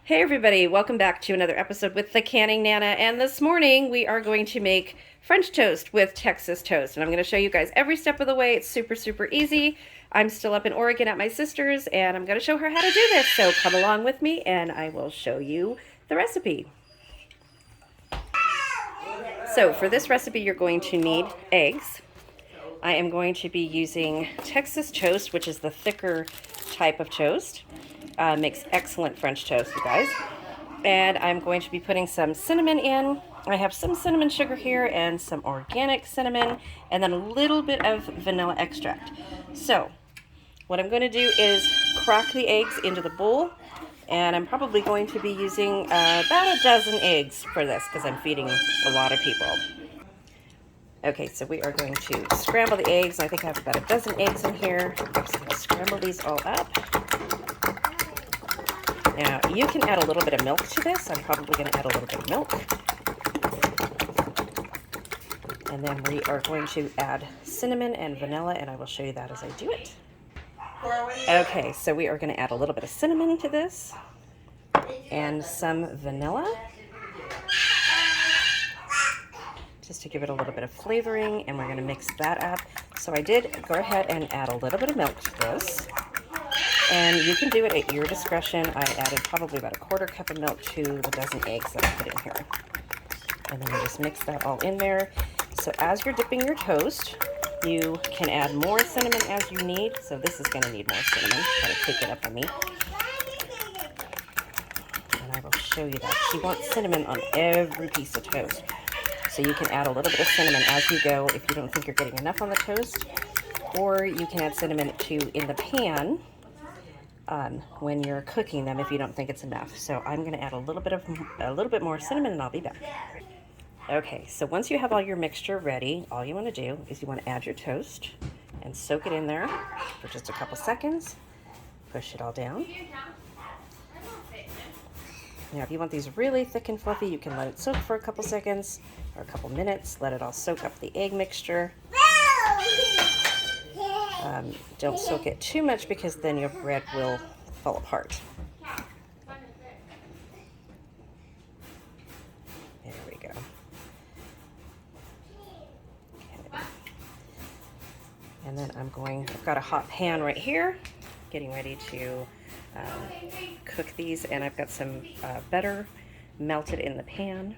Hey everybody, welcome back to another episode with the Canning Nana, and this morning we are going to make French toast with Texas toast, and I'm going to show you guys every step of the way. It's super easy. I'm still up in Oregon at my sister's, and I'm going to show her how to do this, so come along with me and I will show you the recipe. So for this recipe you're going to need eggs. I am going to be using Texas toast, which is the thicker type of toast. Makes excellent French toast, you guys. And I'm going to be putting some cinnamon in. I have some cinnamon sugar here and some organic cinnamon, and then a little bit of vanilla extract. So what I'm going to do is crack the eggs into the bowl, and I'm probably going to be using about a dozen eggs for this because I'm feeding a lot of people. Okay, so we are going to scramble the eggs. I think I have about a dozen eggs in here. I'm just going to scramble these all up. Now, you can add a little bit of milk to this. I'm probably going to add a little bit of milk. And then we are going to add cinnamon and vanilla, and I will show you that as I do it. Okay, so we are going to add a little bit of cinnamon to this and some vanilla, just to give it a little bit of flavoring, and we're going to mix that up. So I did go ahead and add a little bit of milk to this, and you can do it at your discretion. I added probably about a quarter cup of milk to the dozen eggs that I put in here, and then you just mix that all in there. So as you're dipping your toast, you can add more cinnamon as you need. So this is going to need more cinnamon, kind of take it up on me. And I will show you that. You want cinnamon on every piece of toast. So you can add a little bit of cinnamon as you go if you don't think you're getting enough on the toast. Or you can add cinnamon in the pan when you're cooking them if you don't think it's enough. So I'm going to add a little bit more cinnamon, and I'll be back. Okay, so once you have all your mixture ready, all you want to do is you want to add your toast and soak it in there for just a couple seconds. Push it all down. Now, if you want these really thick and fluffy, you can let it soak for a couple seconds or a couple minutes. Let it all soak up the egg mixture. Don't soak it too much because then your bread will fall apart. There we go. Okay. And then I've got a hot pan right here, getting ready to cook these, and I've got some butter melted in the pan.